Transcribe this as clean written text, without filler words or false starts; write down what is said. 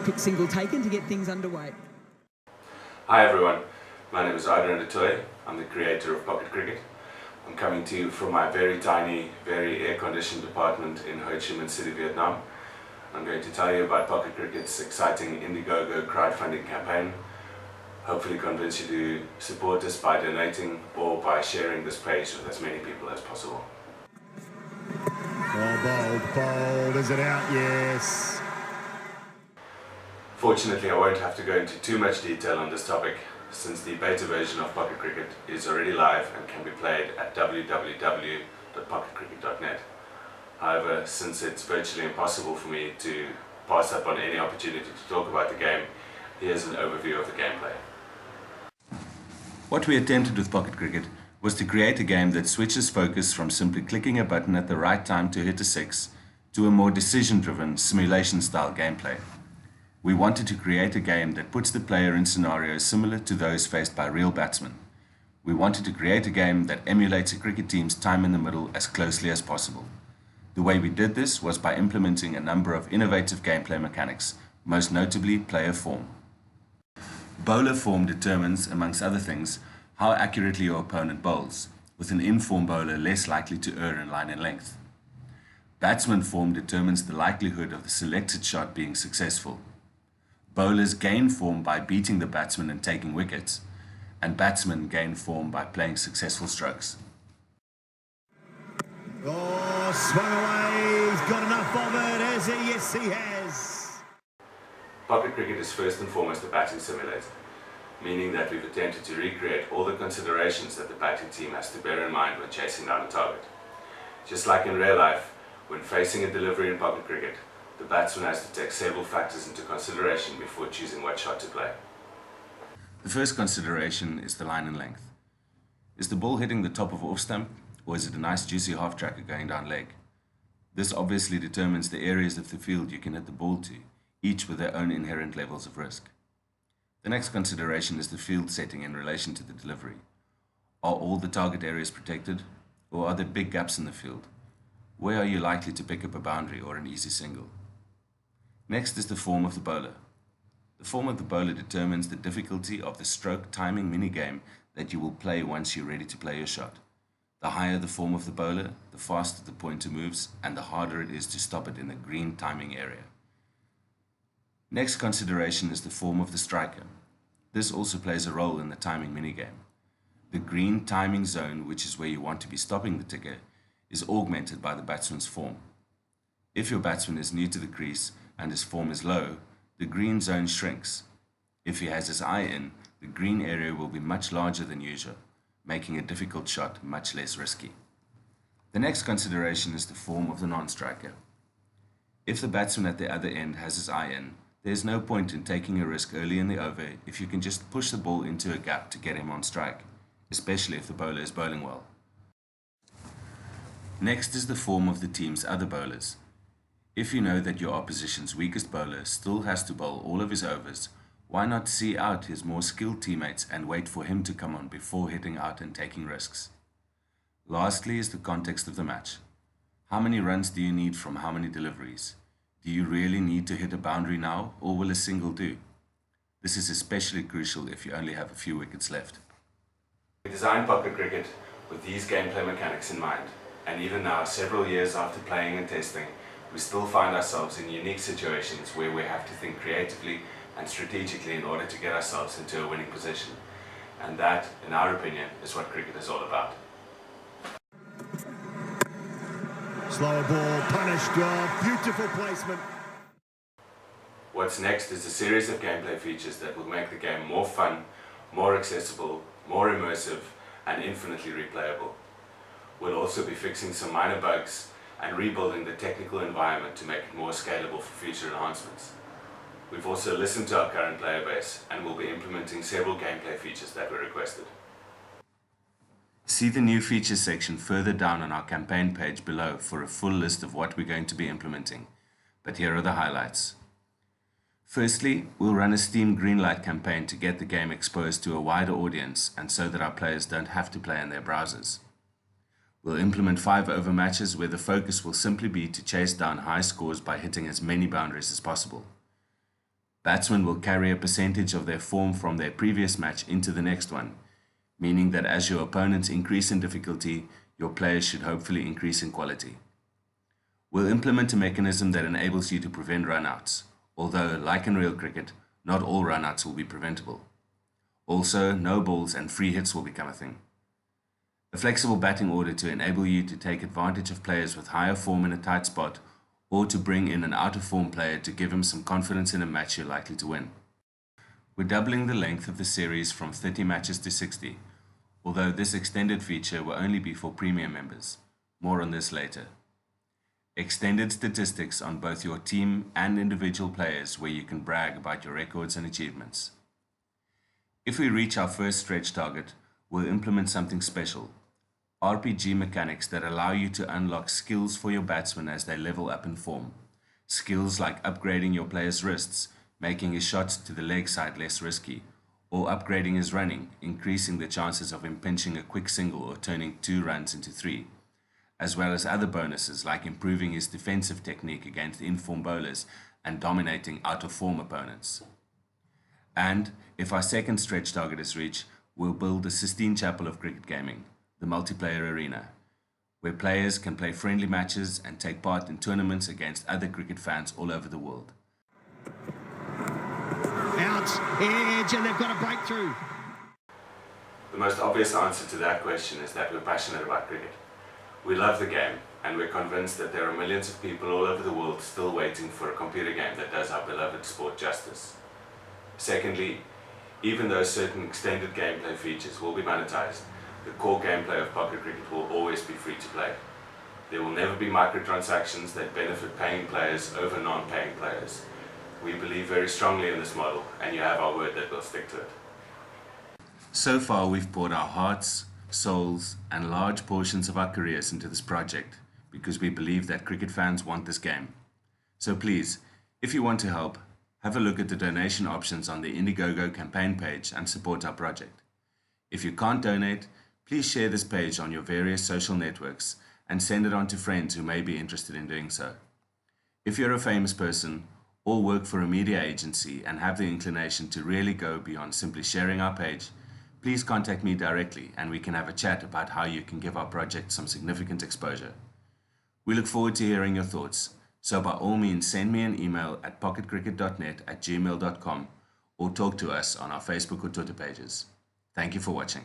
quick single taken to get things underway. Hi everyone, my name is Adrian Detoy. I'm the creator of Pocket Cricket. I'm coming to you from my very tiny, very air-conditioned apartment in Ho Chi Minh City, Vietnam. I'm going to tell you about Pocket Cricket's exciting IndieGoGo crowdfunding campaign. Hopefully convince you to support us by donating or by sharing this page with as many people as possible. Oh, bold, is it out? Yes. Fortunately, I won't have to go into too much detail on this topic, since the beta version of Pocket Cricket is already live and can be played at www.pocketcricket.net. However, since it's virtually impossible for me to pass up on any opportunity to talk about the game, here's an overview of the gameplay. What we attempted with Pocket Cricket was to create a game that switches focus from simply clicking a button at the right time to hit a six to a more decision-driven, simulation-style gameplay. We wanted to create a game that puts the player in scenarios similar to those faced by real batsmen. We wanted to create a game that emulates a cricket team's time in the middle as closely as possible. The way we did this was by implementing a number of innovative gameplay mechanics, most notably player form. Bowler form determines, amongst other things, how accurately your opponent bowls, with an in-form bowler less likely to err in line and length. Batsman form determines the likelihood of the selected shot being successful. Bowlers gain form by beating the batsman and taking wickets, and batsmen gain form by playing successful strokes. Oh, swung away, he's got enough of it, has he? Yes, he has. Pocket Cricket is first and foremost a batting simulator, meaning that we've attempted to recreate all the considerations that the batting team has to bear in mind when chasing down a target. Just like in real life, when facing a delivery in Pocket Cricket, the batsman has to take several factors into consideration before choosing what shot to play. The first consideration is the line and length. Is the ball hitting the top of off stump, or is it a nice juicy half tracker going down leg? This obviously determines the areas of the field you can hit the ball to, each with their own inherent levels of risk. The next consideration is the field setting in relation to the delivery. Are all the target areas protected, or are there big gaps in the field? Where are you likely to pick up a boundary or an easy single? Next is the form of the bowler. The form of the bowler determines the difficulty of the stroke timing minigame that you will play once you're ready to play your shot. The higher the form of the bowler, the faster the pointer moves and the harder it is to stop it in the green timing area. Next consideration is the form of the striker. This also plays a role in the timing minigame. The green timing zone, which is where you want to be stopping the ticker, is augmented by the batsman's form. If your batsman is new to the crease and his form is low, the green zone shrinks. If he has his eye in, the green area will be much larger than usual, making a difficult shot much less risky. The next consideration is the form of the non-striker. If the batsman at the other end has his eye in, there is no point in taking a risk early in the over if you can just push the ball into a gap to get him on strike, especially if the bowler is bowling well. Next is the form of the team's other bowlers. If you know that your opposition's weakest bowler still has to bowl all of his overs, why not see out his more skilled teammates and wait for him to come on before hitting out and taking risks? Lastly is the context of the match. How many runs do you need from how many deliveries? Do you really need to hit a boundary now, or will a single do? This is especially crucial if you only have a few wickets left. We designed Pocket Cricket with these gameplay mechanics in mind, and even now, several years after playing and testing, we still find ourselves in unique situations where we have to think creatively and strategically in order to get ourselves into a winning position. And that, in our opinion, is what cricket is all about. Slower ball, punished, beautiful placement. What's next is a series of gameplay features that will make the game more fun, more accessible, more immersive, and infinitely replayable. We'll also be fixing some minor bugs and rebuilding the technical environment to make it more scalable for future enhancements. We've also listened to our current player base and will be implementing several gameplay features that were requested. See the new features section further down on our campaign page below for a full list of what we're going to be implementing, but here are the highlights. Firstly, we'll run a Steam Greenlight campaign to get the game exposed to a wider audience and so that our players don't have to play in their browsers. We'll implement 5-over matches where the focus will simply be to chase down high scores by hitting as many boundaries as possible. Batsmen will carry a percentage of their form from their previous match into the next one, meaning that as your opponents increase in difficulty, your players should hopefully increase in quality. We'll implement a mechanism that enables you to prevent run-outs, although, like in real cricket, not all run-outs will be preventable. Also, no balls and free hits will become a thing. A flexible batting order to enable you to take advantage of players with higher form in a tight spot, or to bring in an out-of-form player to give him some confidence in a match you're likely to win. We're doubling the length of the series from 30 matches to 60, although this extended feature will only be for premium members. More on this later. Extended statistics on both your team and individual players where you can brag about your records and achievements. If we reach our first stretch target, we'll implement something special. RPG mechanics that allow you to unlock skills for your batsmen as they level up in form. Skills like upgrading your player's wrists, making his shots to the leg side less risky, or upgrading his running, increasing the chances of him pinching a quick single or turning 2 runs into 3, as well as other bonuses like improving his defensive technique against in-form bowlers and dominating out-of-form opponents. And if our second stretch target is reached, we'll build the Sistine Chapel of cricket gaming, the multiplayer arena, where players can play friendly matches and take part in tournaments against other cricket fans all over the world. Out, edge, and they've got a breakthrough. The most obvious answer to that question is that we're passionate about cricket. We love the game, and we're convinced that there are millions of people all over the world still waiting for a computer game that does our beloved sport justice. Secondly, even though certain extended gameplay features will be monetized, the core gameplay of pocket cricket will always be free to play. There will never be microtransactions that benefit paying players over non-paying players. We believe very strongly in this model, and you have our word that we'll stick to it. So far, we've poured our hearts, souls, and large portions of our careers into this project because we believe that cricket fans want this game. So please, if you want to help, have a look at the donation options on the IndieGoGo campaign page and support our project. If you can't donate, please share this page on your various social networks and send it on to friends who may be interested in doing so. If you're a famous person or work for a media agency and have the inclination to really go beyond simply sharing our page, please contact me directly and we can have a chat about how you can give our project some significant exposure. We look forward to hearing your thoughts, so by all means send me an email at pocketcricket.net@gmail.com or talk to us on our Facebook or Twitter pages. Thank you for watching.